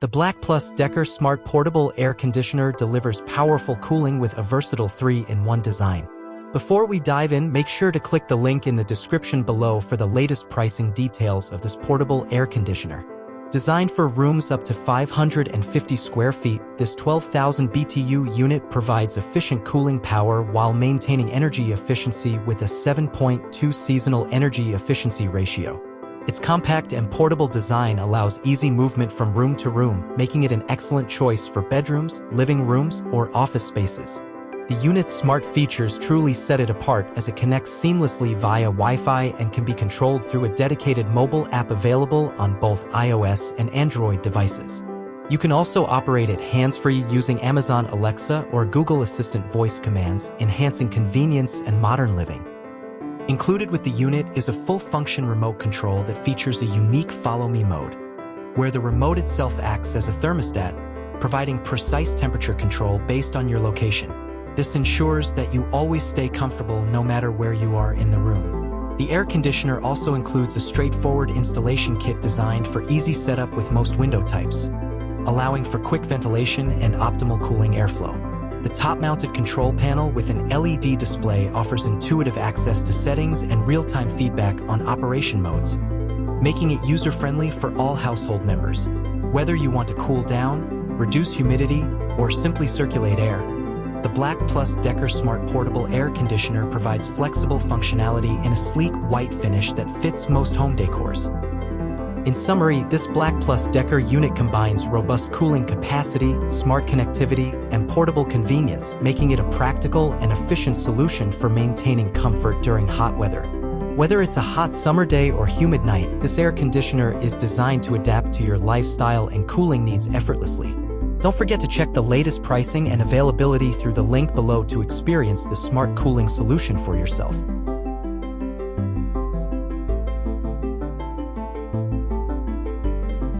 The BLACK+DECKER Smart Portable Air Conditioner delivers powerful cooling with a versatile 3-in-1 design. Before we dive in, make sure to click the link in the description below for the latest pricing details of this portable air conditioner. Designed for rooms up to 550 square feet, this 12,000 BTU unit provides efficient cooling power while maintaining energy efficiency with a 7.2 seasonal energy efficiency ratio. Its compact and portable design allows easy movement from room to room, making it an excellent choice for bedrooms, living rooms, or office spaces. The unit's smart features truly set it apart as it connects seamlessly via Wi-Fi and can be controlled through a dedicated mobile app available on both iOS and Android devices. You can also operate it hands-free using Amazon Alexa or Google Assistant voice commands, enhancing convenience and modern living. Included with the unit is a full-function remote control that features a unique Follow Me mode, where the remote itself acts as a thermostat, providing precise temperature control based on your location. This ensures that you always stay comfortable no matter where you are in the room. The air conditioner also includes a straightforward installation kit designed for easy setup with most window types, allowing for quick ventilation and optimal cooling airflow. The top-mounted control panel with an LED display offers intuitive access to settings and real-time feedback on operation modes, making it user-friendly for all household members. Whether you want to cool down, reduce humidity, or simply circulate air, the BLACK+DECKER Smart Portable Air Conditioner provides flexible functionality in a sleek white finish that fits most home decors. In summary, this BLACK+DECKER unit combines robust cooling capacity, smart connectivity, and portable convenience, making it a practical and efficient solution for maintaining comfort during hot weather. Whether it's a hot summer day or humid night, this air conditioner is designed to adapt to your lifestyle and cooling needs effortlessly. Don't forget to check the latest pricing and availability through the link below to experience the smart cooling solution for yourself.